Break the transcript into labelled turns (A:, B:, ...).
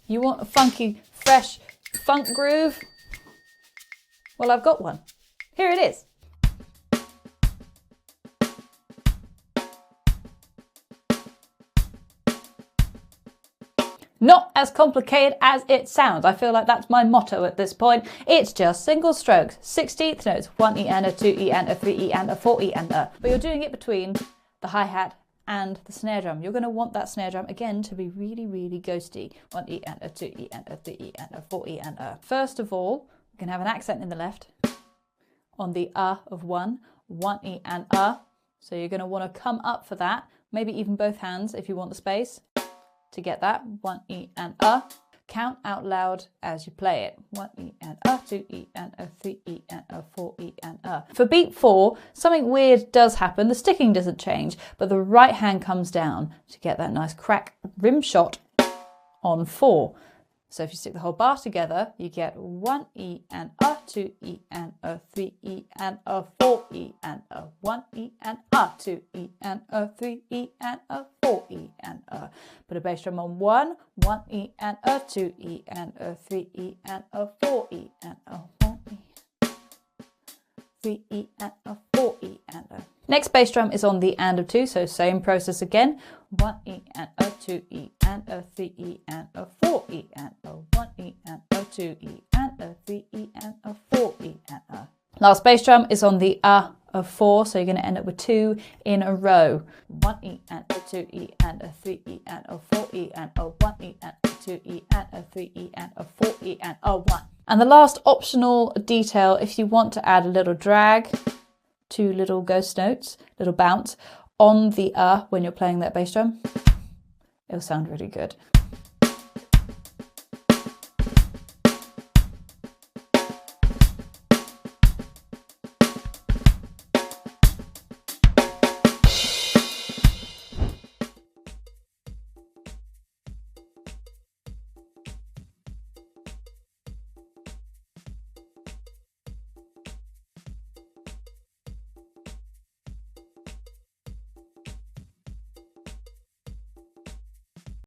A: You want a funky, fresh funk groove? Well, I've got one. Here it is. Not as complicated as it sounds. I feel like that's my motto at this point. It's just single strokes, 16th notes, 1E and a 2E and a 3E and a 4E and a. But you're doing it between the hi-hat and the snare drum. You're going to want that snare drum again to be really, really ghosty. 1E and a 2E and a 3E and a 4E and a. First of all, you can have an accent in the left on the of 1E and a. So you're going to want to come up for that. Maybe even both hands if you want the space. To get that, 1E and a. Count out loud as you play it. 1E and a, 2E and a, 3E and a, 4E and a. For beat 4, something weird does happen. The sticking doesn't change, but the right hand comes down to get that nice crack rim shot on 4. So if you stick the whole bar together, you get 1E and a, 2E and a, 3E and a, 4E and a, 1E and a, 2E and a, 3E and a, 4E and a. Put a bass drum on 1E and a, 2E and a, 3E and a, 4E and a, 1E, 3E and a, 4E and a. Next bass drum is on the and of 2, so same process again. 1E and a, 2E and a, 3E and a, 4E and a, 1E and a, 2E and a, 3E and a, 4E and a. Last bass drum is on the of 4, so you're going to end up with 2 in a row. 1E and a, 2E and a, 3E and a, 4E and a, 1E and a, 2E and a, 3E and a, 4E and a, 1. And the last optional detail, if you want to add a little drag, 2 little ghost notes, little bounce on the when you're playing that bass drum, it'll sound really good.